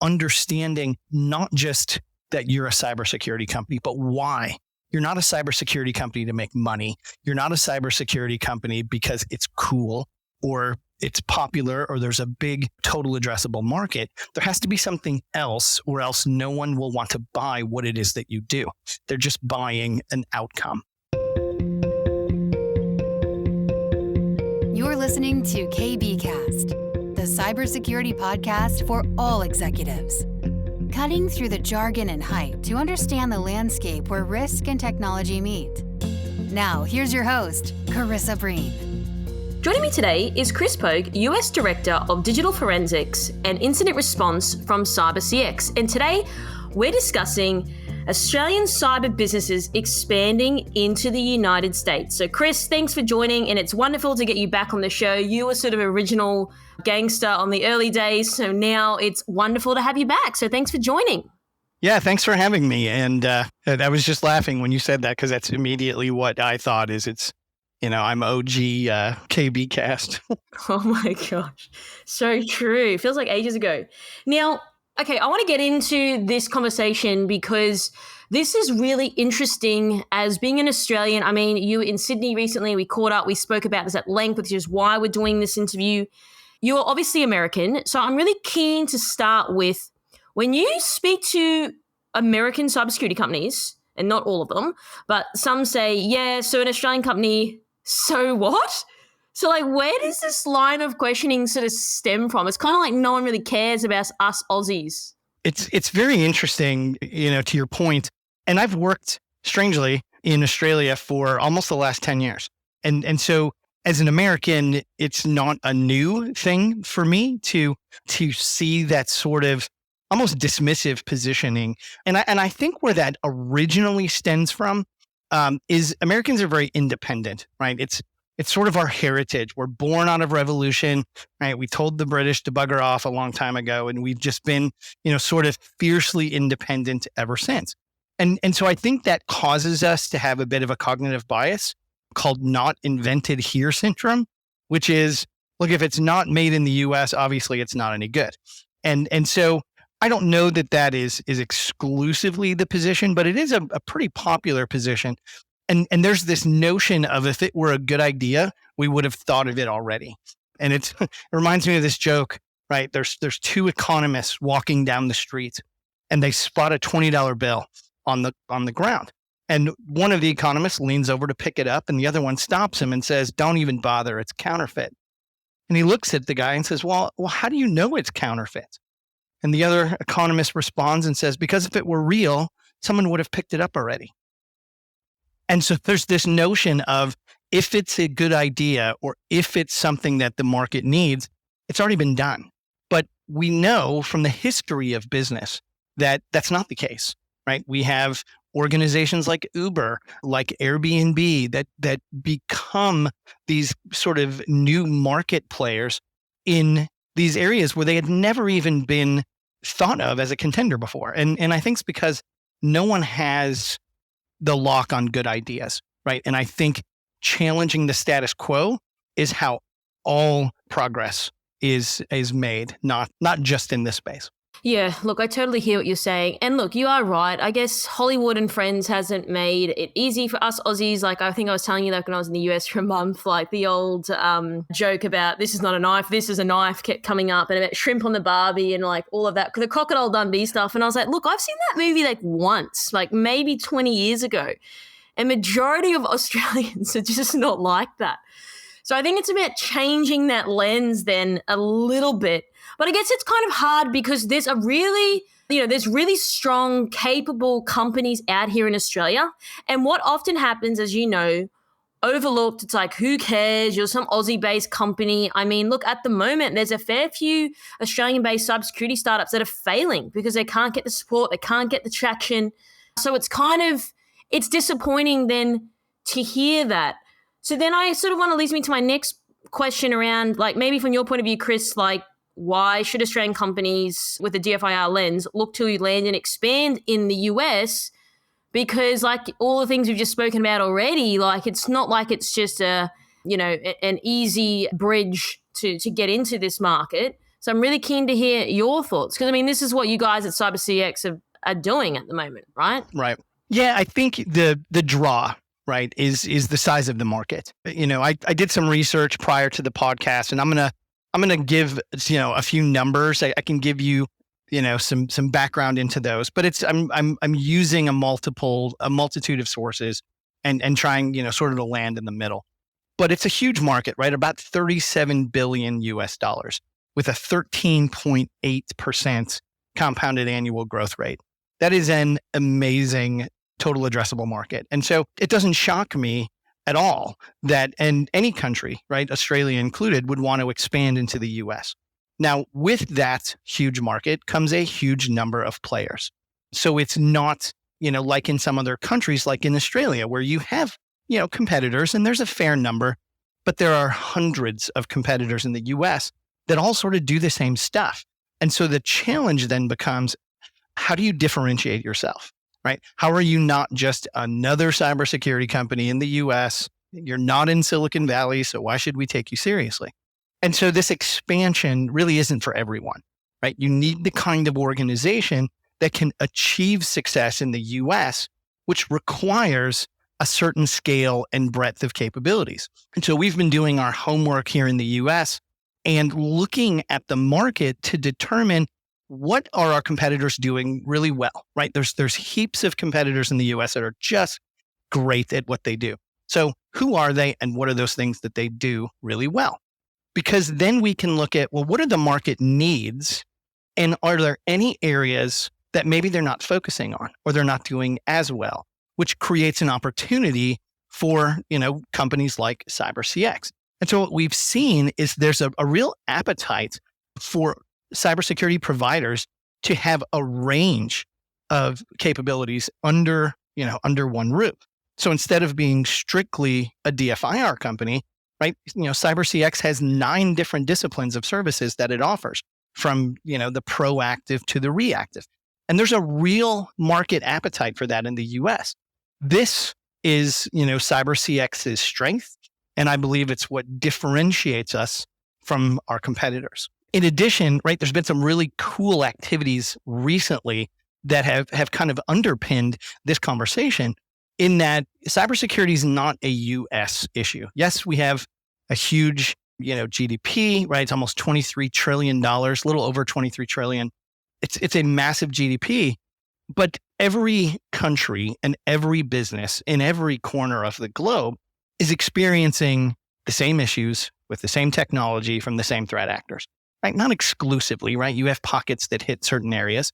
understanding not just that you're a cybersecurity company, but why. You're not a cybersecurity company to make money. You're not a cybersecurity company because it's cool or it's popular or there's a big total addressable market. There has to be something else, or else no one will want to buy what it is that you do. They're just buying an outcome. You're listening to KBKast, the cybersecurity podcast for all executives. Cutting through the jargon and hype to understand the landscape where risk and technology meet. Now, here's your host, Carissa Breen. Joining me today is Chris Pogue, US Director of Digital Forensics and Incident Response from CyberCX. And today, we're discussing Australian cyber businesses expanding into the United States. So Chris, thanks for joining, and it's wonderful to get you back on the show. You were sort of original gangster on the early days, so now it's wonderful to have you back. So thanks for joining. Yeah, thanks for having me. And I was just laughing when you said that, because that's immediately what I thought is I'm OG KBKast. Oh my gosh, so true. Feels like ages ago. Now, okay, I want to get into this conversation because this is really interesting as being an Australian. I mean, you were in Sydney recently. We caught up. We spoke about this at length, which is why we're doing this interview. You are obviously American. So I'm really keen to start with, when you speak to American cybersecurity companies, and not all of them, but some say, yeah, so an Australian company, so what? So where does this line of questioning sort of stem from? It's kind of like no one really cares about us Aussies. It's very interesting, to your point. And I've worked, strangely, in Australia for almost the last 10 years. And so as an American, it's not a new thing for me to see that sort of almost dismissive positioning. And I think where that originally stems from is Americans are very independent, right? It's sort of our heritage. We're born out of revolution, right? We told the British to bugger off a long time ago, and we've just been, sort of fiercely independent ever since. And so I think that causes us to have a bit of a cognitive bias called not invented here syndrome, which is, look, if it's not made in the US, obviously it's not any good. And so I don't know that is exclusively the position, but it is a pretty popular position. And there's this notion of, if it were a good idea, we would have thought of it already. And it reminds me of this joke, right? There's two economists walking down the street, and they spot a $20 bill on the ground. And one of the economists leans over to pick it up, and the other one stops him and says, "Don't even bother, it's counterfeit." And he looks at the guy and says, well, how do you know it's counterfeit? And the other economist responds and says, because if it were real, someone would have picked it up already. And so there's this notion of, if it's a good idea or if it's something that the market needs, it's already been done. But we know from the history of business that that's not the case, right? We have organizations like Uber, like Airbnb, that become these sort of new market players in these areas where they had never even been thought of as a contender before. And I think it's because no one has the lock on good ideas, right? And I think challenging the status quo is how all progress is made, not just in this space. Yeah, look, I totally hear what you're saying. And look, you are right. I guess Hollywood and Friends hasn't made it easy for us Aussies. I think I was telling you that when I was in the US for a month, the old joke about this is not a knife, this is a knife kept coming up, and about shrimp on the Barbie and all of that, the Crocodile Dundee stuff. And I was like, look, I've seen that movie once, maybe 20 years ago. And majority of Australians are just not like that. So I think it's about changing that lens then a little bit. But I guess it's kind of hard because there's there's really strong, capable companies out here in Australia. And what often happens, as you know, overlooked, it's who cares? You're some Aussie-based company. I mean, look, at the moment, there's a fair few Australian-based cybersecurity startups that are failing because they can't get the support, they can't get the traction. So it's disappointing then to hear that. So then I sort of want to lead me to my next question around, maybe from your point of view, Chris, why should Australian companies with a DFIR lens look to land and expand in the US? Because all the things we've just spoken about already, it's not like it's just an easy bridge to get into this market. So I'm really keen to hear your thoughts, because I mean, this is what you guys at CyberCX are doing at the moment, right? Right. Yeah, I think the draw, right, is the size of the market. I did some research prior to the podcast, and I'm gonna give a few numbers. I can give you some background into those, but I'm using a multitude of sources and trying sort of to land in the middle. But it's a huge market, right? About $37 billion with a 13.8% compounded annual growth rate. That is an amazing total addressable market. And so it doesn't shock me at all that any country, right, Australia included, would want to expand into the US. Now, with that huge market comes a huge number of players. So it's not, like in some other countries, like in Australia, where you have, competitors, and there's a fair number, but there are hundreds of competitors in the US that all sort of do the same stuff. And so the challenge then becomes, how do you differentiate yourself, right? How are you not just another cybersecurity company in the US? You're not in Silicon Valley, so why should we take you seriously? And so this expansion really isn't for everyone, right? You need the kind of organization that can achieve success in the US, which requires a certain scale and breadth of capabilities. And so we've been doing our homework here in the US and looking at the market to determine what are our competitors doing really well, right? There's heaps of competitors in the US that are just great at what they do. So who are they, and what are those things that they do really well? Because then we can look at, well, what are the market needs? And are there any areas that maybe they're not focusing on or they're not doing as well, which creates an opportunity for, companies like CyberCX. And so what we've seen is there's a real appetite for cybersecurity providers to have a range of capabilities under one roof. So instead of being strictly a DFIR company, right, CyberCX has 9 different disciplines of services that it offers, from, the proactive to the reactive. And there's a real market appetite for that in the US. This is, CyberCX's strength. And I believe it's what differentiates us from our competitors. In addition, right, there's been some really cool activities recently that have kind of underpinned this conversation, in that cybersecurity is not a US issue. Yes, we have a huge, GDP, right? It's almost $23 trillion, a little over $23 trillion. It's a massive GDP, but every country and every business in every corner of the globe is experiencing the same issues with the same technology from the same threat actors, right? Not exclusively, right? You have pockets that hit certain areas,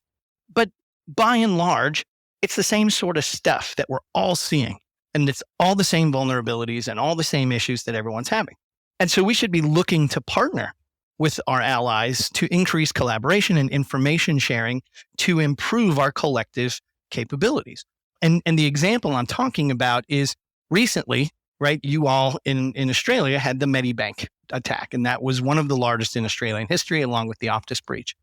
but by and large, it's the same sort of stuff that we're all seeing. And it's all the same vulnerabilities and all the same issues that everyone's having. And so we should be looking to partner with our allies to increase collaboration and information sharing to improve our collective capabilities. And the example I'm talking about is recently, right, you all in Australia had the Medibank attack, and that was one of the largest in Australian history, along with the Optus breach.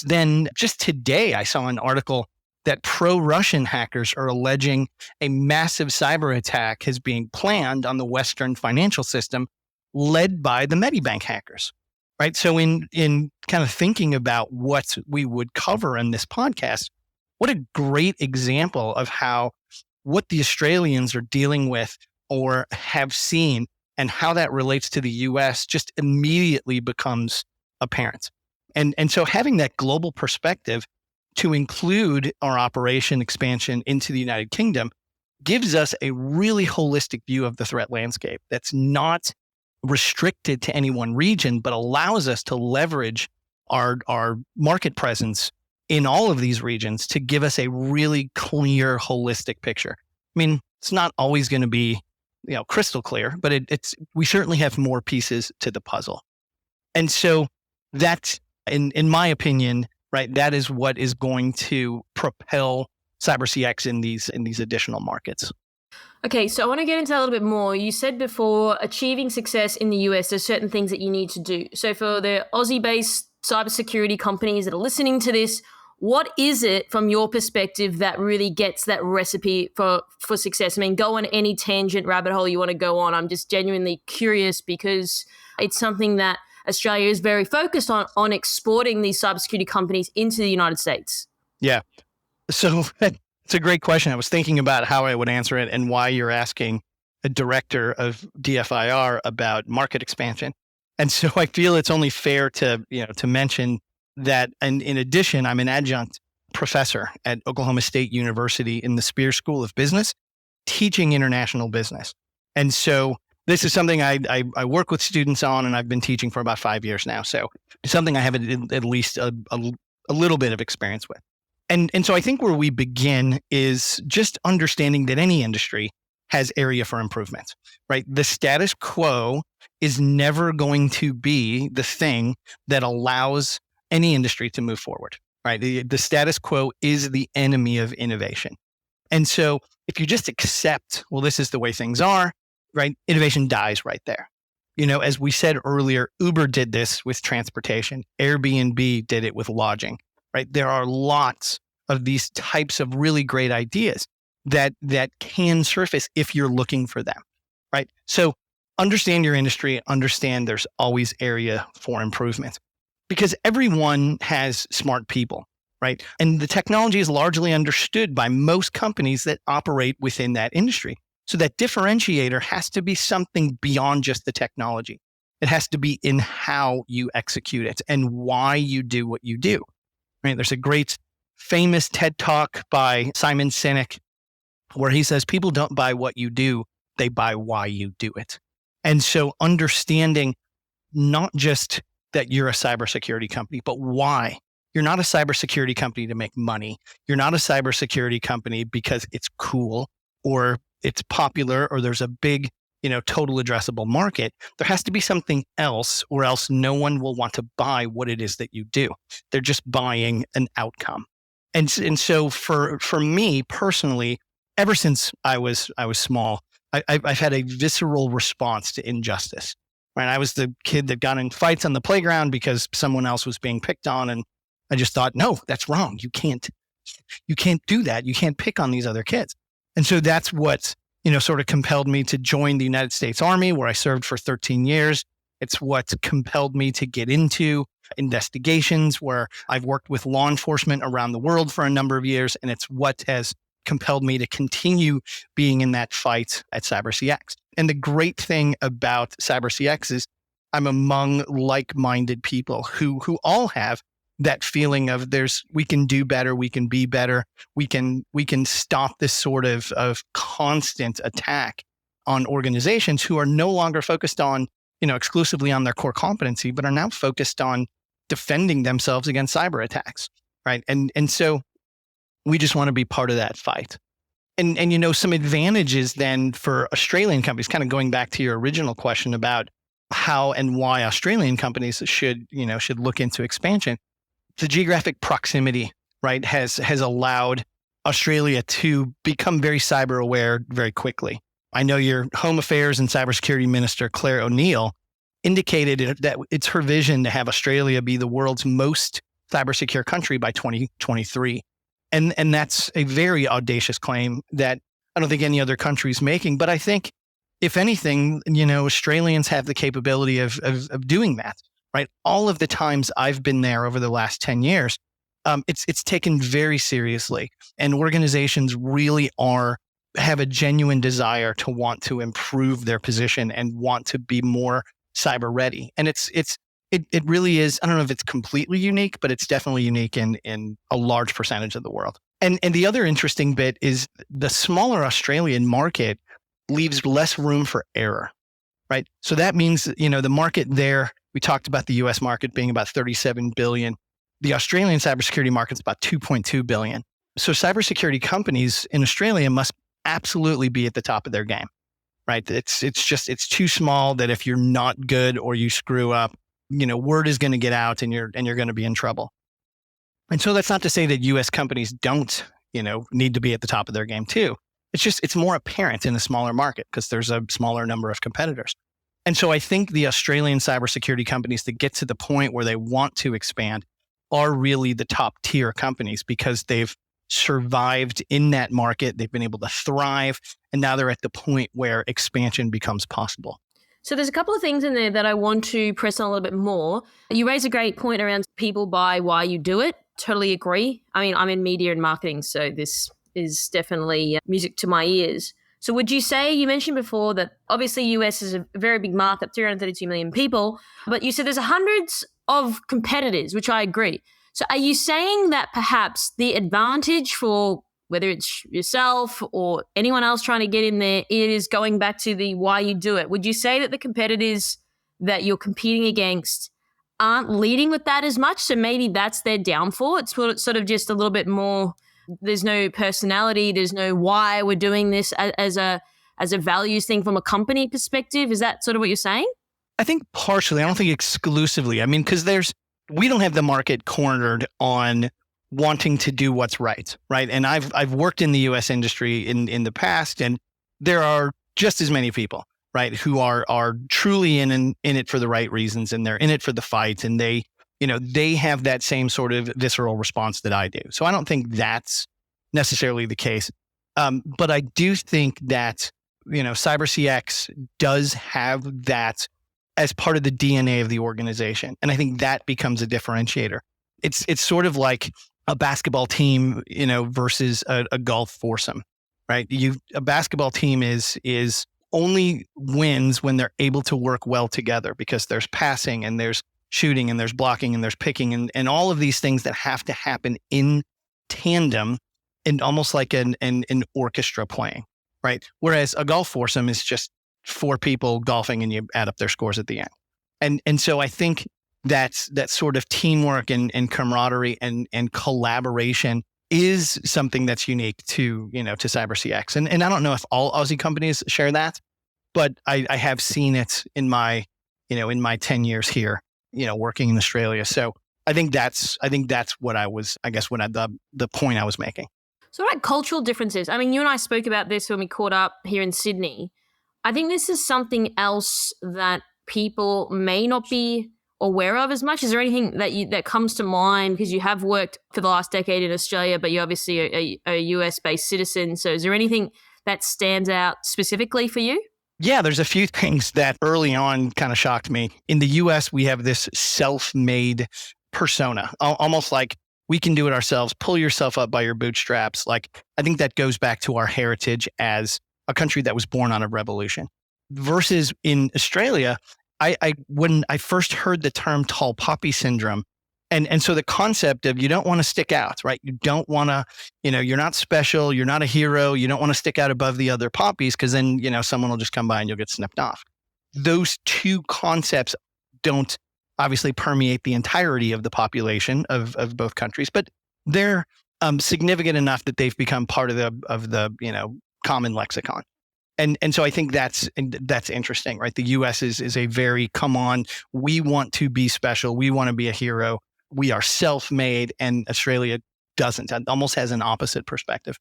Then just today, I saw an article that pro-Russian hackers are alleging a massive cyber attack is being planned on the Western financial system, led by the Medibank hackers, right? So in kind of thinking about what we would cover in this podcast, what a great example of how what the Australians are dealing with or have seen and how that relates to the US just immediately becomes apparent. And so having that global perspective to include our operation expansion into the United Kingdom gives us a really holistic view of the threat landscape that's not restricted to any one region, but allows us to leverage our market presence in all of these regions to give us a really clear, holistic picture. I mean, it's not always going to be, crystal clear, but we certainly have more pieces to the puzzle. And so that's, in my opinion, right, that is what is going to propel CyberCX in these additional markets. Okay, so I want to get into that a little bit more. You said before, achieving success in the US, there's certain things that you need to do. So for the Aussie-based cybersecurity companies that are listening to this, what is it from your perspective that really gets that recipe for success? I mean, go on any tangent rabbit hole you want to go on. I'm just genuinely curious, because it's something that Australia is very focused on exporting these cybersecurity companies into the United States? Yeah. So it's a great question. I was thinking about how I would answer it and why you're asking a director of DFIR about market expansion. And so I feel it's only fair to mention that, and in addition, I'm an adjunct professor at Oklahoma State University in the Spear School of Business, teaching international business. And so this is something I work with students on, and I've been teaching for about 5 years now. So it's something I have at least a little bit of experience with. And so I think where we begin is just understanding that any industry has area for improvement, right? The status quo is never going to be the thing that allows any industry to move forward, right? The status quo is the enemy of innovation. And so if you just accept, well, this is the way things are, right? Innovation dies right there. As we said earlier, Uber did this with transportation. Airbnb did it with lodging, right? There are lots of these types of really great ideas that can surface if you're looking for them, right? So understand your industry, understand there's always area for improvement, because everyone has smart people, right? And the technology is largely understood by most companies that operate within that industry. So that differentiator has to be something beyond just the technology. It has to be in how you execute it and why you do what you do, right? There's a great famous TED Talk by Simon Sinek where he says, people don't buy what you do, they buy why you do it. And so understanding not just that you're a cybersecurity company, but why. You're not a cybersecurity company to make money. You're not a cybersecurity company because it's cool or it's popular or there's a big, total addressable market. There has to be something else, or else no one will want to buy what it is that you do. They're just buying an outcome. And so for me personally, ever since I was small, I've had a visceral response to injustice. Right? I was the kid that got in fights on the playground because someone else was being picked on, and I just thought, no, that's wrong. You can't do that. You can't pick on these other kids. And so that's what sort of compelled me to join the United States Army, where I served for 13 years. It's what compelled me to get into investigations, where I've worked with law enforcement around the world for a number of years, and it's what has compelled me to continue being in that fight at CyberCX. And the great thing about CyberCX is I'm among like-minded people who all have that feeling of we can do better, we can be better, we can stop this sort of constant attack on organizations who are no longer focused on, exclusively on their core competency, but are now focused on defending themselves against cyber attacks, right? And so we just want to be part of that fight. And some advantages then for Australian companies, kind of going back to your original question about how and why Australian companies should look into expansion. The geographic proximity, right, has allowed Australia to become very cyber aware very quickly. I know your Home Affairs and Cybersecurity Minister, Claire O'Neill, indicated that it's her vision to have Australia be the world's most cybersecure country by 2023. And that's a very audacious claim that I don't think any other country is making. But I think, if anything, Australians have the capability of doing that, right? All of the times I've been there over the last 10 years, it's taken very seriously. And organizations really have a genuine desire to want to improve their position and want to be more cyber ready. And it really is, I don't know if it's completely unique, but it's definitely unique in a large percentage of the world. And the other interesting bit is the smaller Australian market leaves less room for error, right? So that means, the market there, we talked about the US market being about 37 billion. The Australian cybersecurity market is about 2.2 billion. So cybersecurity companies in Australia must absolutely be at the top of their game, right? It's too small that if you're not good or you screw up, word is going to get out and you're going to be in trouble. And so that's not to say that US companies don't, need to be at the top of their game too. It's more apparent in a smaller market because there's a smaller number of competitors. And so I think the Australian cybersecurity companies that get to the point where they want to expand are really the top tier companies because they've survived in that market. They've been able to thrive. And now they're at the point where expansion becomes possible. So there's a couple of things in there that I want to press on a little bit more. You raise a great point around people buy why you do it. Totally agree. I mean, I'm in media and marketing, so this is definitely music to my ears. So would you say, you mentioned before that obviously US is a very big market, 332 million people, but you said there's hundreds of competitors, which I agree. So are you saying that perhaps the advantage for whether it's yourself or anyone else trying to get in there, it is going back to the why you do it? Would you say that the competitors that you're competing against aren't leading with that as much? So maybe that's their downfall. It's sort of just a little bit more, there's no personality, there's no why we're doing this as a values thing from a company perspective. Is that sort of what you're saying? I think partially. I don't think exclusively. I mean, because we don't have the market cornered on wanting to do what's right? And I've worked in the U.S. industry in the past, and there are just as many people, right, who are truly in it for the right reasons, and they're in it for the fight, and they have that same sort of visceral response that I do. So I don't think that's necessarily the case, but I do think that CyberCX does have that as part of the DNA of the organization, and I think that becomes a differentiator. It's sort of like a basketball team, versus a golf foursome, right? A basketball team is only wins when they're able to work well together, because there's passing and there's shooting and there's blocking and there's picking and all of these things that have to happen in tandem, and almost like an orchestra playing, right? Whereas a golf foursome is just 4 people golfing and you add up their scores at the end. And so I think that sort of teamwork and camaraderie and collaboration is something that's unique to CyberCX. And I don't know if all Aussie companies share that, but I have seen it in my 10 years here, working in Australia. So I think that's what I was, I guess, the point I was making. So what about cultural differences? I mean, you and I spoke about this when we caught up here in Sydney. I think this is something else that people may not be aware of as much. Is there anything that comes to mind, because you have worked for the last decade in Australia, but you're obviously a US-based citizen. So is there anything that stands out specifically for you? Yeah, there's a few things that early on kind of shocked me. In the US, we have this self-made persona, almost like we can do it ourselves, pull yourself up by your bootstraps. Like, I think that goes back to our heritage as a country that was born out of revolution. Versus in Australia, when I first heard the term tall poppy syndrome, and so the concept of you don't want to stick out, right? You don't want to, you're not special, you're not a hero, you don't want to stick out above the other poppies, because then, someone will just come by and you'll get snipped off. Those two concepts don't obviously permeate the entirety of the population of both countries, but they're significant enough that they've become part of the common lexicon. And so I think that's interesting, right? The US is a very, come on, we want to be special. We want to be a hero. We are self-made, and Australia doesn't. It almost has an opposite perspective.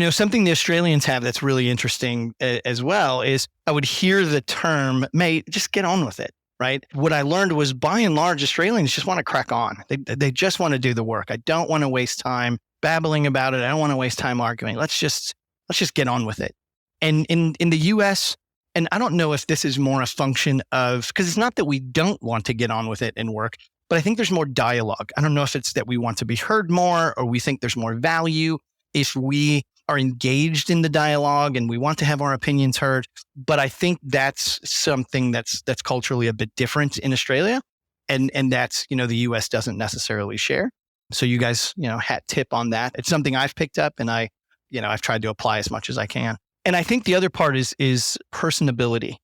Something the Australians have that's really interesting as well is I would hear the term, mate, just get on with it, right? What I learned was, by and large, Australians just want to crack on. They just want to do the work. I don't want to waste time babbling about it. I don't want to waste time arguing. Let's just get on with it. And in the US, and I don't know if this is more a function of, because it's not that we don't want to get on with it and work, but I think there's more dialogue. I don't know if it's that we want to be heard more, or we think there's more value if we are engaged in the dialogue and we want to have our opinions heard. But I think that's something that's culturally a bit different in Australia, and that's, the US doesn't necessarily share. So you guys, hat tip on that. It's something I've picked up, and I've tried to apply as much as I can. And I think the other part is personability,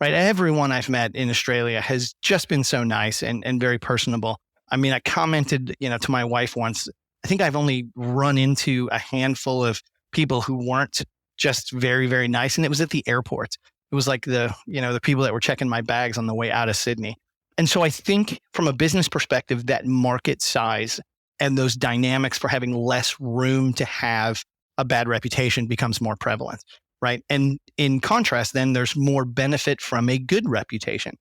right? Everyone I've met in Australia has just been so nice and very personable. I mean, I commented, to my wife once, I think I've only run into a handful of people who weren't just very, very nice. And it was at the airport. It was like the people that were checking my bags on the way out of Sydney. And so I think from a business perspective, that market size and those dynamics for having less room to have a bad reputation becomes more prevalent, right? And in contrast, then there's more benefit from a good reputation.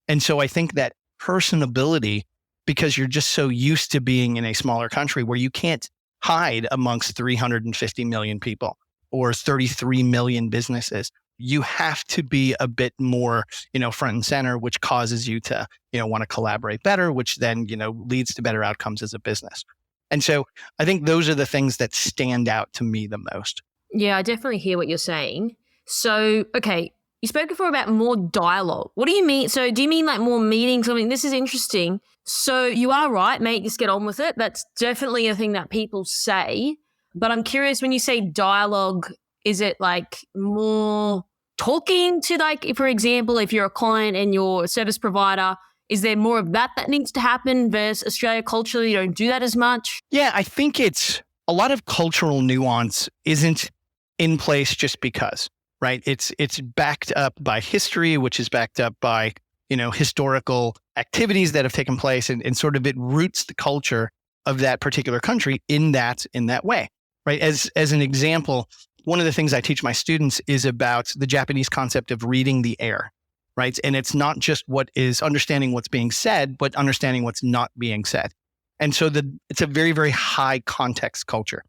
And so I think that personability, because you're just so used to being in a smaller country where you can't hide amongst 350 million people or 33 million businesses, you have to be a bit more, front and center, which causes you to, want to collaborate better, which then, leads to better outcomes as a business. And so I think those are the things that stand out to me the most. Yeah, I definitely hear what you're saying. So, okay, you spoke before about more dialogue. What do you mean? So do you mean like more meetings? I mean, this is interesting. So you are right, mate, just get on with it. That's definitely a thing that people say. But I'm curious, when you say dialogue, is it like more talking to, like, for example, if you're a client and you're a service provider, is there more of that needs to happen versus Australia culturally? You don't do that as much? Yeah, I think it's a lot of cultural nuance isn't in place just because, right? It's backed up by history, which is backed up by, historical activities that have taken place, and sort of it roots the culture of that particular country in that way, right? As an example, one of the things I teach my students is about the Japanese concept of reading the air, right? And it's not just what is understanding what's being said, but understanding what's not being said. And so it's a very, very high context culture,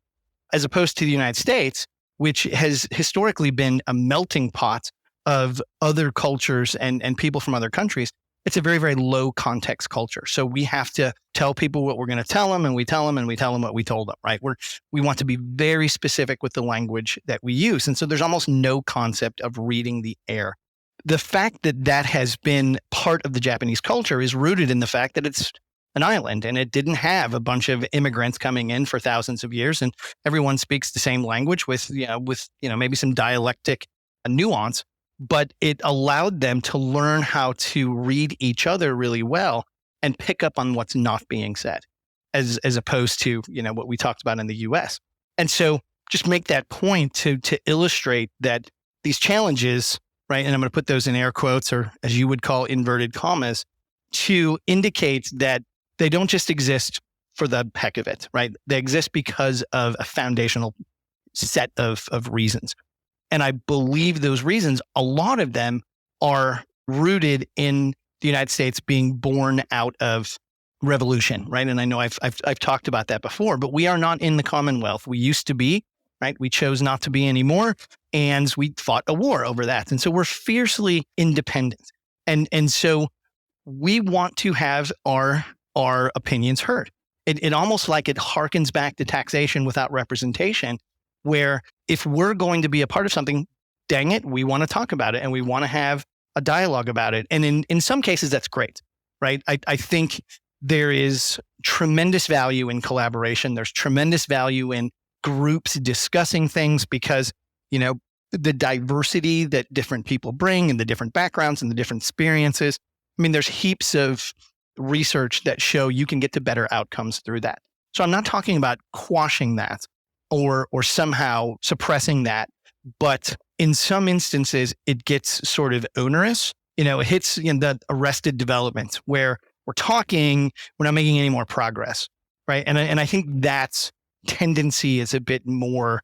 as opposed to the United States, which has historically been a melting pot of other cultures and people from other countries. It's a very, very low context culture. So we have to tell people what we're going to tell them, and we tell them what we told them, right? We want to be very specific with the language that we use. And so there's almost no concept of reading the air. The fact that has been part of the Japanese culture is rooted in the fact that it's an island and it didn't have a bunch of immigrants coming in for thousands of years, and everyone speaks the same language with maybe some dialectic nuance. But it allowed them to learn how to read each other really well and pick up on what's not being said, as opposed to, what we talked about in the US. And so just make that point to illustrate that these challenges, right? And I'm going to put those in air quotes, or as you would call inverted commas, to indicate that they don't just exist for the heck of it, right? They exist because of a foundational set of reasons. And I believe those reasons, a lot of them are rooted in the United States being born out of revolution, right? And I know I've talked about that before, but we are not in the Commonwealth. We used to be, right? We chose not to be anymore, and we fought a war over that. And so we're fiercely independent. And so we want to have our opinions heard. It almost like it harkens back to taxation without representation, where if we're going to be a part of something, dang it, we want to talk about it and we want to have a dialogue about it. And in some cases, that's great, right? I think there is tremendous value in collaboration. There's tremendous value in groups discussing things because, the diversity that different people bring and the different backgrounds and the different experiences. I mean, there's heaps of research that show you can get to better outcomes through that. So I'm not talking about quashing that or somehow suppressing that, but in some instances it gets sort of onerous. It hits the arrested development where we're talking, we're not making any more progress, right? And I think that's tendency is a bit more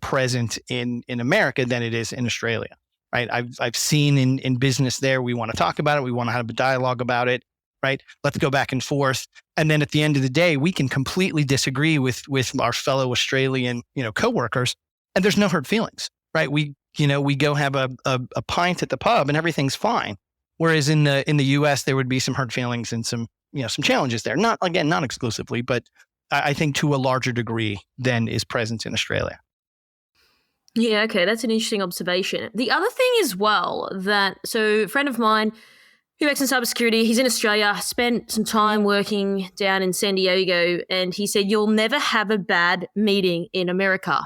present in America than it is in Australia, right? I've seen in business there, we want to talk about it, we want to have a dialogue about it, right? Let's go back and forth. And then at the end of the day, we can completely disagree with our fellow Australian, coworkers, and there's no hurt feelings, right? We go have a pint at the pub and everything's fine. Whereas in the US, there would be some hurt feelings and some challenges there. Not exclusively, but I think to a larger degree than is present in Australia. Yeah, okay, that's an interesting observation. The other thing as well so a friend of mine who works in cybersecurity, he's in Australia, spent some time working down in San Diego, and he said, you'll never have a bad meeting in America.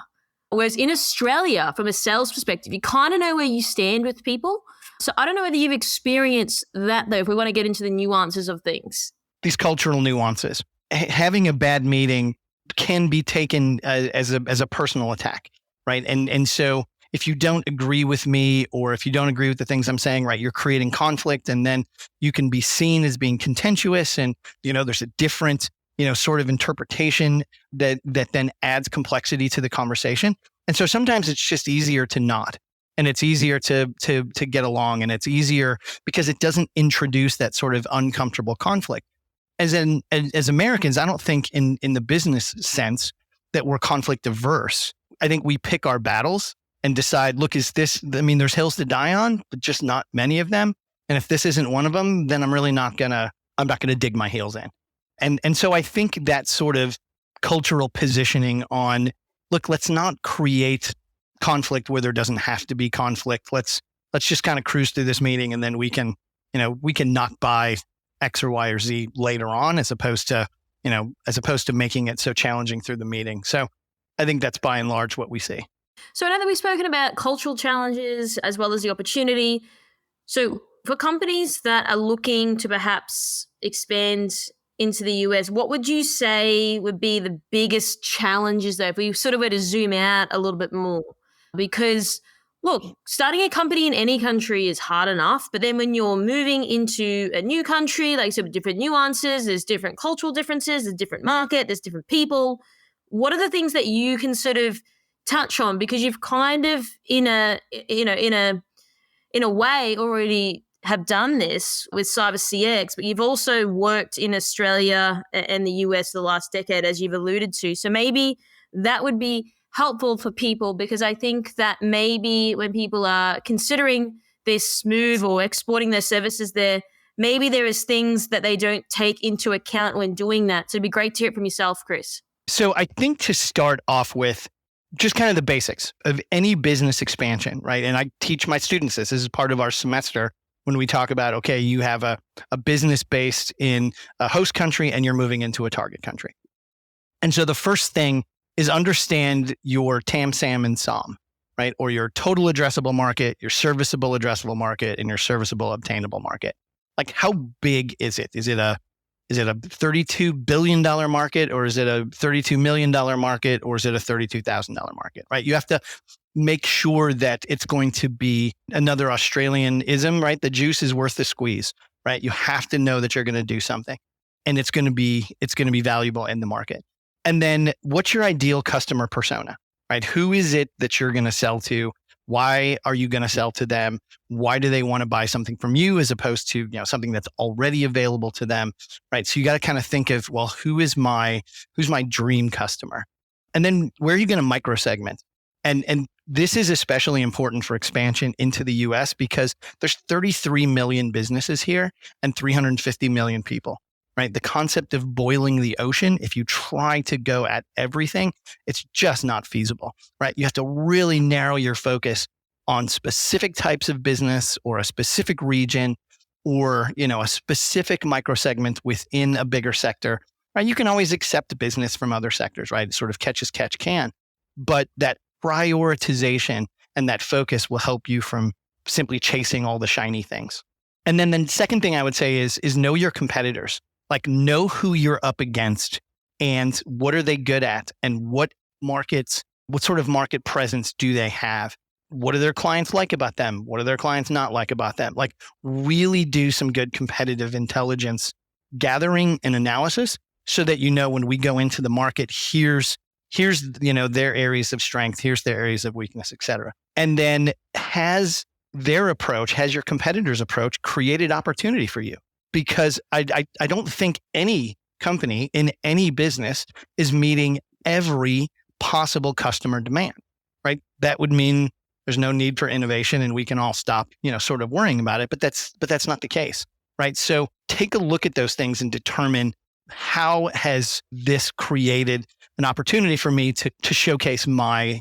Whereas in Australia, from a sales perspective, you kind of know where you stand with people. So I don't know whether you've experienced that, though, if we want to get into the nuances of things. These cultural nuances. Having a bad meeting can be taken as a personal attack, right? And so if you don't agree with me, or if you don't agree with the things I'm saying, right, you're creating conflict, and then you can be seen as being contentious, and there's a different sort of interpretation that then adds complexity to the conversation. And so sometimes it's just easier to not, and it's easier to get along, and it's easier because it doesn't introduce that sort of uncomfortable conflict. As Americans, I don't think in the business sense that we're conflict averse. I think we pick our battles and decide, look, there's hills to die on, but just not many of them. And if this isn't one of them, then I'm not going to dig my heels in. And so I think that sort of cultural positioning on, look, let's not create conflict where there doesn't have to be conflict. Let's just kind of cruise through this meeting, and then we can knock by X or Y or Z later on, as opposed to making it so challenging through the meeting. So I think that's by and large what we see. So I know that we've spoken about cultural challenges as well as the opportunity. So for companies that are looking to perhaps expand into the US, what would you say would be the biggest challenges though, if we sort of were to zoom out a little bit more? Because look, starting a company in any country is hard enough, but then when you're moving into a new country, like some different nuances, there's different cultural differences, there's different market, there's different people. What are the things that you can sort of touch on? Because you've kind of in a way already have done this with CyberCX, but you've also worked in Australia and the US the last decade, as you've alluded to. So maybe that would be helpful for people, because I think that maybe when people are considering this move or exporting their services there, maybe there is things that they don't take into account when doing that. So it'd be great to hear it from yourself, Chris. So I think to start off with, just kind of the basics of any business expansion, right? And I teach my students this. This is part of our semester when we talk about, okay, you have a business based in a host country and you're moving into a target country. And so the first thing is understand your TAM, SAM, and SOM, right? Or your total addressable market, your serviceable addressable market, and your serviceable obtainable market. Like, how big is it? Is it a $32 billion market, or is it a $32 million market, or is it a $32,000 market, right? You have to make sure that it's going to be another Australian-ism, right? The juice is worth the squeeze, right? You have to know that you're going to do something, and it's going to be valuable in the market. And then what's your ideal customer persona, right? Who is it that you're going to sell to? Why are you going to sell to them? Why do they want to buy something from you as opposed to, something that's already available to them, right? So you got to kind of think of, well, who's my dream customer? And then where are you going to micro segment? And this is especially important for expansion into the US, because there's 33 million businesses here and 350 million people, right? The concept of boiling the ocean, if you try to go at everything, it's just not feasible, right? You have to really narrow your focus on specific types of business or a specific region or, a specific microsegment within a bigger sector, right? You can always accept business from other sectors, right? Sort of catch as catch can, but that prioritization and that focus will help you from simply chasing all the shiny things. And then the second thing I would say is know your competitors. Like, know who you're up against and what are they good at, and what sort of market presence do they have? What do their clients like about them? What do their clients not like about them? Like, really do some good competitive intelligence gathering and analysis so that, when we go into the market, here's their areas of strength, here's their areas of weakness, et cetera. And then has your competitor's approach created opportunity for you? Because I don't think any company in any business is meeting every possible customer demand, right? That would mean there's no need for innovation and we can all stop, sort of worrying about it, but that's not the case, right? So take a look at those things and determine, how has this created an opportunity for me to showcase my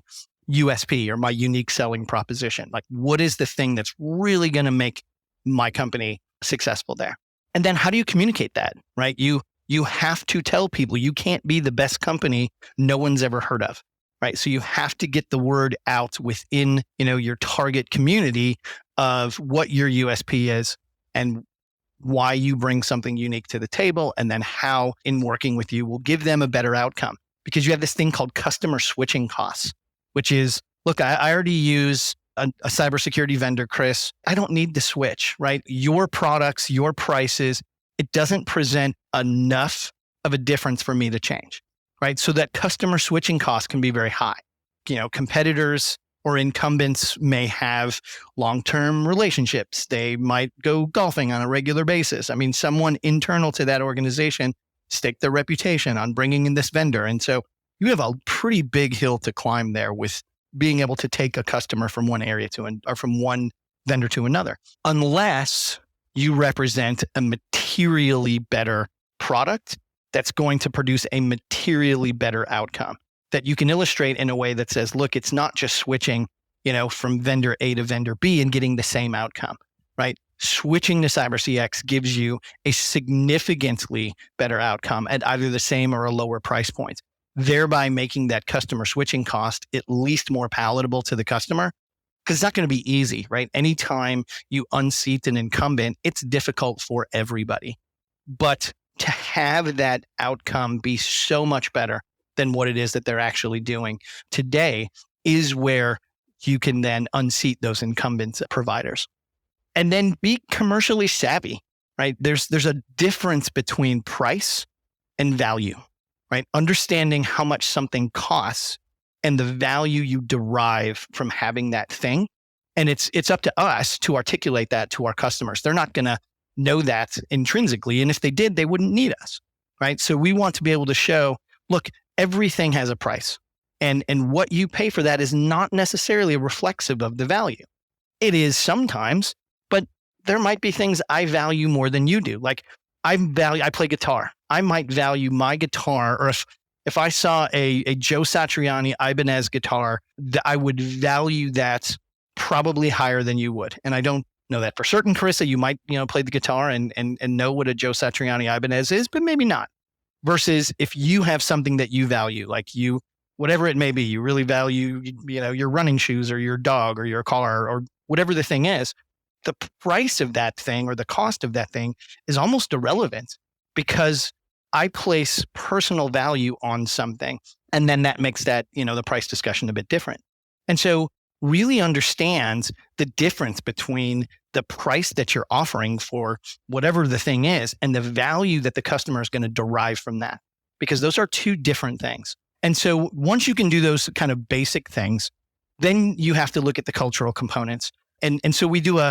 USP or my unique selling proposition? Like, what is the thing that's really going to make my company successful there? And then how do you communicate that, right? You have to tell people you can't be the best company no one's ever heard of, right? So you have to get the word out within, your target community of what your USP is and why you bring something unique to the table, and then how in working with you will give them a better outcome. Because you have this thing called customer switching costs, which is, look, I already use a cybersecurity vendor, Chris. I don't need to switch, right? Your products, your prices, it doesn't present enough of a difference for me to change, right? So that customer switching cost can be very high. Competitors or incumbents may have long-term relationships. They might go golfing on a regular basis. I mean, someone internal to that organization staked their reputation on bringing in this vendor. And so you have a pretty big hill to climb there with being able to take a customer from one area or from one vendor to another, unless you represent a materially better product that's going to produce a materially better outcome that you can illustrate in a way that says, look, it's not just switching, from vendor A to vendor B and getting the same outcome, right? Switching to CyberCX gives you a significantly better outcome at either the same or a lower price point, thereby making that customer switching cost at least more palatable to the customer. Because it's not going to be easy, right? Anytime you unseat an incumbent, it's difficult for everybody. But to have that outcome be so much better than what it is that they're actually doing today is where you can then unseat those incumbent providers. And then be commercially savvy, right? There's a difference between price and value, right? Understanding how much something costs and the value you derive from having that thing. And it's up to us to articulate that to our customers. They're not going to know that intrinsically. And if they did, they wouldn't need us, right? So we want to be able to show, look, everything has a price. And what you pay for that is not necessarily reflexive of the value. It is sometimes, but there might be things I value more than you do. Like I play guitar. I might value my guitar, or if I saw a Joe Satriani Ibanez guitar, I would value that probably higher than you would. And I don't know that for certain. Carissa, you might, play the guitar and know what a Joe Satriani Ibanez is, but maybe not. Versus if you have something that you value, like whatever it may be, you really value, your running shoes or your dog or your car or whatever the thing is, the price of that thing or the cost of that thing is almost irrelevant because I place personal value on something. And then that makes that, the price discussion a bit different. And so really understands the difference between the price that you're offering for whatever the thing is and the value that the customer is going to derive from that, because those are two different things. And so once you can do those kind of basic things, then you have to look at the cultural components. And so we do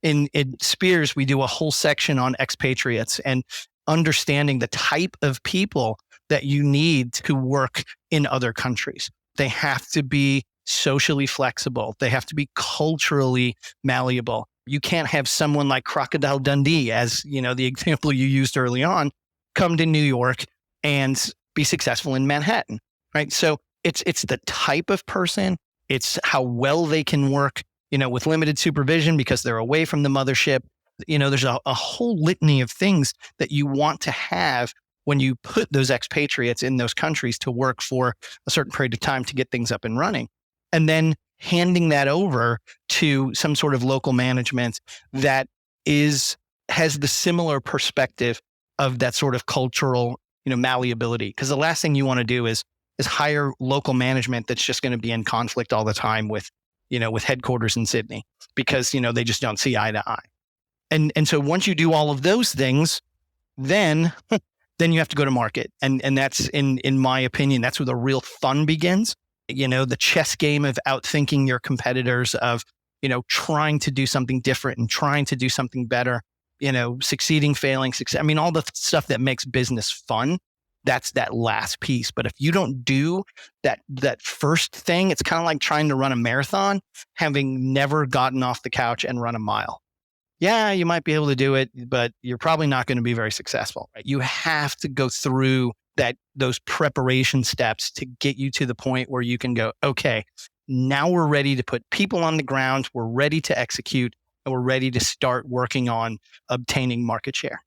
in Spears, we do a whole section on expatriates and understanding the type of people that you need to work in other countries. They have to be socially flexible. They have to be culturally malleable. You can't have someone like Crocodile Dundee, as the example you used early on, come to New York and be successful in Manhattan, right? So it's the type of person, it's how well they can work, with limited supervision because they're away from the mothership. There's a whole litany of things that you want to have when you put those expatriates in those countries to work for a certain period of time to get things up and running. And then handing that over to some sort of local management that has the similar perspective of that sort of cultural, malleability. Because the last thing you want to do is hire local management that's just going to be in conflict all the time with headquarters in Sydney because, they just don't see eye to eye. And so once you do all of those things, then you have to go to market. And that's, in my opinion, that's where the real fun begins. The chess game of outthinking your competitors, of, trying to do something different and trying to do something better, succeeding, failing, success. All the stuff that makes business fun, that's that last piece. But if you don't do that first thing, it's kind of like trying to run a marathon, having never gotten off the couch and run a mile. Yeah, you might be able to do it, but you're probably not going to be very successful. Right? You have to go through those preparation steps to get you to the point where you can go, okay, now we're ready to put people on the ground, we're ready to execute, and we're ready to start working on obtaining market share.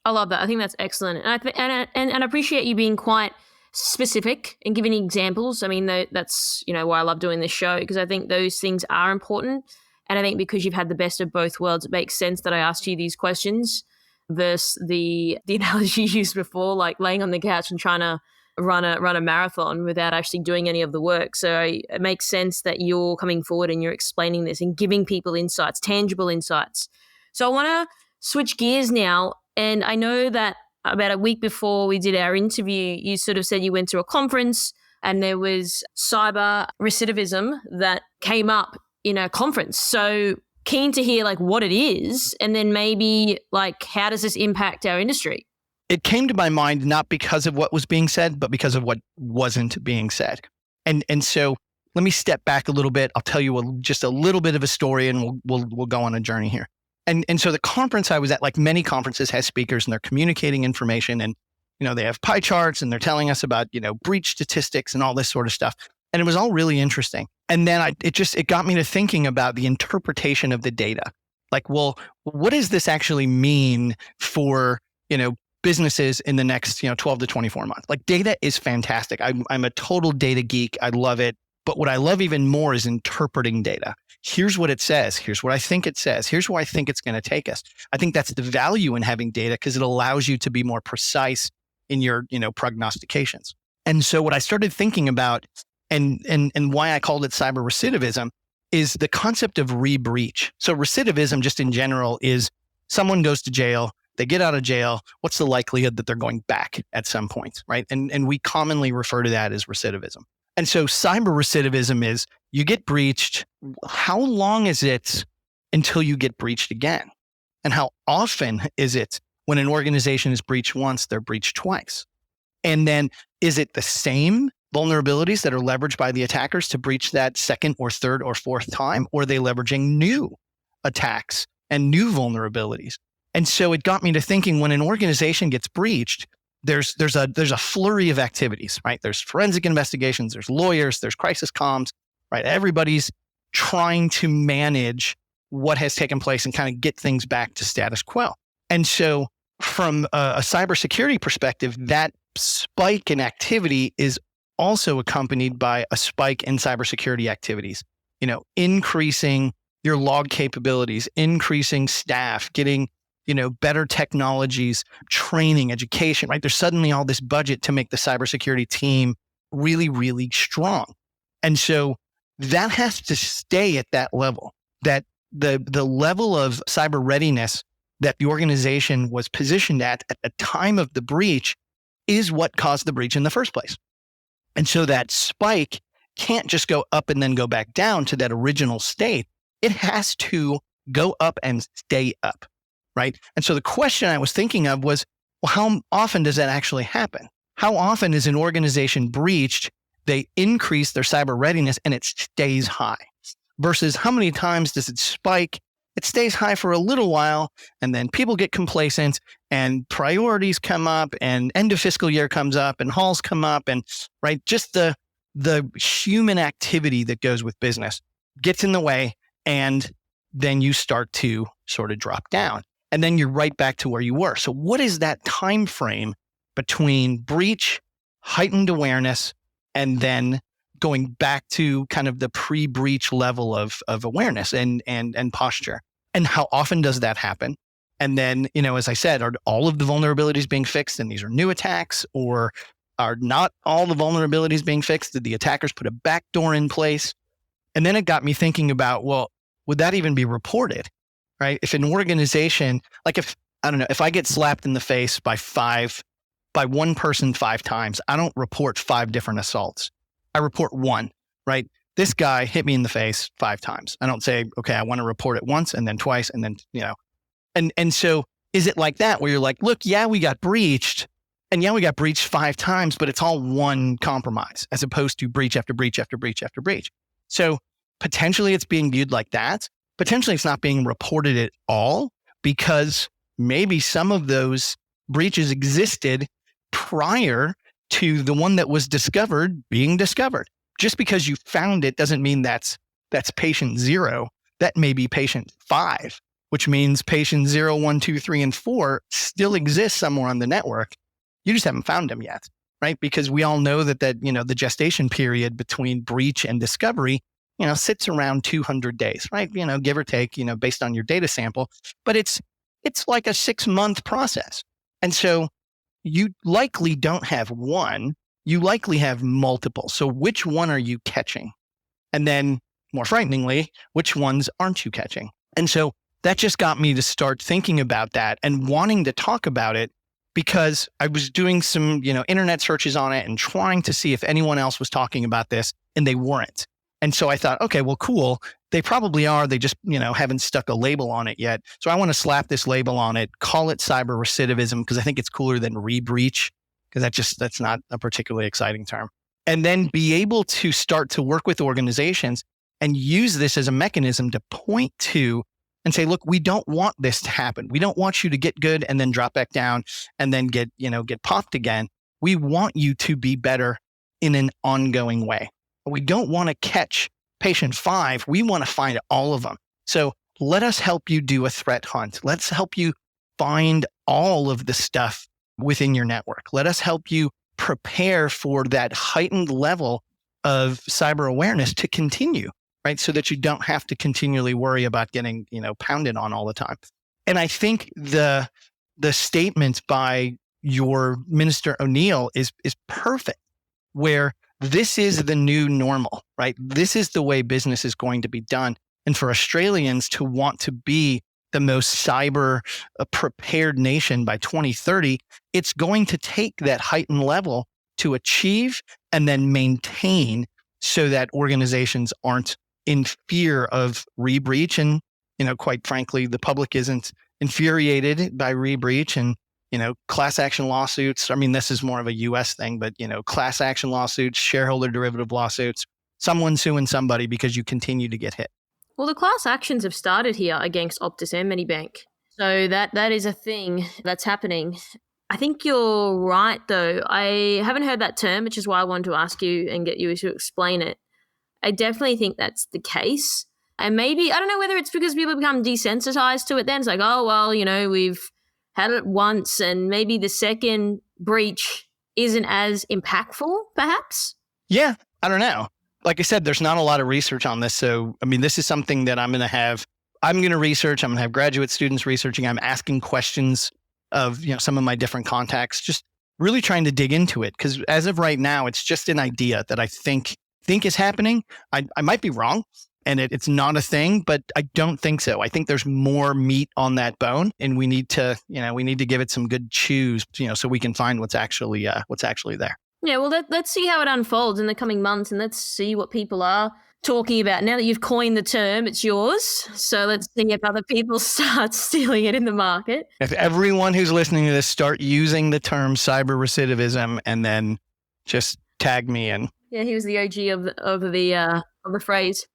I love that. I think that's excellent. And I appreciate you being quite specific and giving examples. That's, why I love doing this show, because I think those things are important. And I think because you've had the best of both worlds, it makes sense that I asked you these questions versus the analogy you used before, like laying on the couch and trying to run a marathon without actually doing any of the work. So it makes sense that you're coming forward and you're explaining this and giving people insights, tangible insights. So I want to switch gears now. And I know that about a week before we did our interview, you sort of said you went to a conference and there was cyber recidivism that came up in a conference. So keen to hear what it is, and then maybe how does this impact our industry? It came to my mind not because of what was being said, but because of what wasn't being said. And so let me step back a little bit. I'll tell you just a little bit of a story, and we'll go on a journey here. And so the conference I was at, like many conferences, has speakers and they're communicating information, and they have pie charts and they're telling us about breach statistics and all this sort of stuff. And it was all really interesting. And then it got me to thinking about the interpretation of the data. Like, well, what does this actually mean for businesses in the next 12 to 24 months? Like, data is fantastic. I'm a total data geek. I love it. But what I love even more is interpreting data. Here's what it says. Here's what I think it says. Here's where I think it's going to take us. I think that's the value in having data, because it allows you to be more precise in your prognostications. And so what I started thinking about, and why I called it cyber recidivism, is the concept of re-breach. So recidivism, just in general, is someone goes to jail, they get out of jail. What's the likelihood that they're going back at some point, right? And we commonly refer to that as recidivism. And so cyber recidivism is, you get breached. How long is it until you get breached again? And how often is it when an organization is breached once, they're breached twice? And then is it the same vulnerabilities that are leveraged by the attackers to breach that second or third or fourth time? Or are they leveraging new attacks and new vulnerabilities? And so it got me to thinking, when an organization gets breached, there's a flurry of activities, right? There's forensic investigations, there's lawyers, there's crisis comms, right? Everybody's trying to manage what has taken place and kind of get things back to status quo. And so from a cybersecurity perspective, that spike in activity is also accompanied by a spike in cybersecurity activities, increasing your log capabilities, increasing staff, getting better technologies, training, education, right? There's suddenly all this budget to make the cybersecurity team really, really strong. And so that has to stay at that level, that the level of cyber readiness that the organization was positioned at the time of the breach is what caused the breach in the first place. And so that spike can't just go up and then go back down to that original state. It has to go up and stay up. Right. And so the question I was thinking of was, well, how often does that actually happen? How often is an organization breached? They increase their cyber readiness and it stays high, versus how many times does it spike? It stays high for a little while, and then people get complacent and priorities come up and end of fiscal year comes up and halls come up, and right, just the human activity that goes with business gets in the way, and then you start to sort of drop down. And then you're right back to where you were. So what is that time frame between breach, heightened awareness, and then going back to kind of the pre-breach level of awareness and posture? And how often does that happen? And then, as I said, are all of the vulnerabilities being fixed and these are new attacks, or are not all the vulnerabilities being fixed? Did the attackers put a backdoor in place? And then it got me thinking about, well, would that even be reported? Right? If an organization, like if I get slapped in the face by one person 5 times, I don't report 5 different assaults. I report one, right? This guy hit me in the face 5 times. I don't say, okay, I want to report it once and then twice and then, and so is it like that where you're like, look, yeah, we got breached, and yeah, we got breached 5 times, but it's all one compromise as opposed to breach after breach after breach after breach. So potentially it's being viewed like that. Potentially it's not being reported at all, because maybe some of those breaches existed prior to the one that was discovered being discovered. Just because you found it doesn't mean that's patient 0. That may be patient 5, which means patient 0, 1, 2, 3, and 4 still exists somewhere on the network. You just haven't found them yet, right? Because we all know that the gestation period between breach and discovery sits around 200 days, right? Give or take, based on your data sample, but it's like a 6-month process. And so you likely don't have one, you likely have multiple. So which one are you catching? And then more frighteningly, which ones aren't you catching? And so that just got me to start thinking about that and wanting to talk about it, because I was doing some, internet searches on it and trying to see if anyone else was talking about this, and they weren't. And so I thought, okay, well, cool. They probably are. They just, haven't stuck a label on it yet. So I want to slap this label on it, call it cyber recidivism, because I think it's cooler than re-breach, because that's not a particularly exciting term. and then be able to start to work with organizations and use this as a mechanism to point to and say, look, we don't want this to happen. We don't want you to get good and then drop back down and then get popped again. We want you to be better in an ongoing way. We don't want to catch patient 5. We want to find all of them. So let us help you do a threat hunt. Let's help you find all of the stuff within your network. Let us help you prepare for that heightened level of cyber awareness to continue, right? So that you don't have to continually worry about getting, pounded on all the time. And I think the statement by your Minister O'Neill is perfect, where this is the new normal, right? This is the way business is going to be done. And for Australians to want to be the most cyber prepared nation by 2030, it's going to take that heightened level to achieve and then maintain so that organizations aren't in fear of re-breach. And, quite frankly, the public isn't infuriated by re-breach and, class action lawsuits. I mean, this is more of a US thing, but, class action lawsuits, shareholder derivative lawsuits, someone suing somebody because you continue to get hit. Well, the class actions have started here against Optus and Medibank. So that is a thing that's happening. I think you're right, though. I haven't heard that term, which is why I wanted to ask you and get you to explain it. I definitely think that's the case. And maybe, I don't know whether it's because people become desensitized to it then. It's like, oh, well, we've had it once and maybe the second breach isn't as impactful, perhaps? Yeah, I don't know. Like I said, there's not a lot of research on this. So, this is something that I'm going to research. I'm going to have graduate students researching. I'm asking questions of, some of my different contacts, just really trying to dig into it. Because as of right now, it's just an idea that I think is happening. I might be wrong and it's not a thing, but I don't think so. I think there's more meat on that bone and we need to give it some good chews, so we can find what's actually there. Yeah, well, let's see how it unfolds in the coming months and let's see what people are talking about. Now that you've coined the term, it's yours. So let's see if other people start stealing it in the market. If everyone who's listening to this start using the term cyber recidivism and then just tag me in. Yeah, he was the OG of the phrase.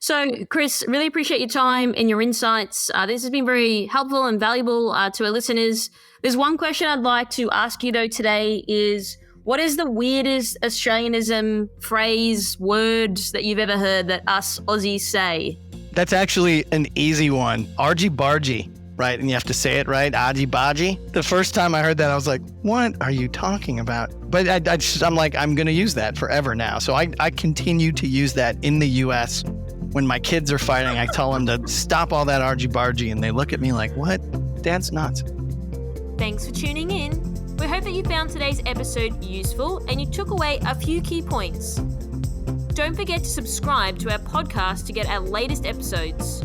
So, Chris, really appreciate your time and your insights. This has been very helpful and valuable to our listeners. There's one question I'd like to ask you, though, today is, what is the weirdest Australianism, phrase, words that you've ever heard that us Aussies say? That's actually an easy one. Argy-bargy, right? And you have to say it right, argy-bargy. The first time I heard that, I was like, what are you talking about? But I'm like, I'm going to use that forever now. So I continue to use that in the US. When my kids are fighting, I tell them to stop all that argy-bargy, and they look at me like, what? Dad's nuts. Thanks for tuning in. We hope that you found today's episode useful and you took away a few key points. Don't forget to subscribe to our podcast to get our latest episodes.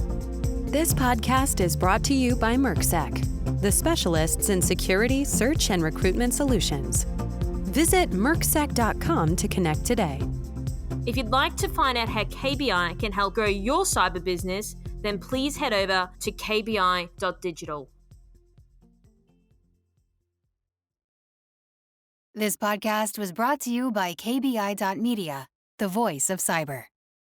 This podcast is brought to you by MercSec, the specialists in security, search, and recruitment solutions. Visit mercsec.com to connect today. If you'd like to find out how KBI can help grow your cyber business, then please head over to kbi.digital. This podcast was brought to you by KBI.media, the voice of cyber.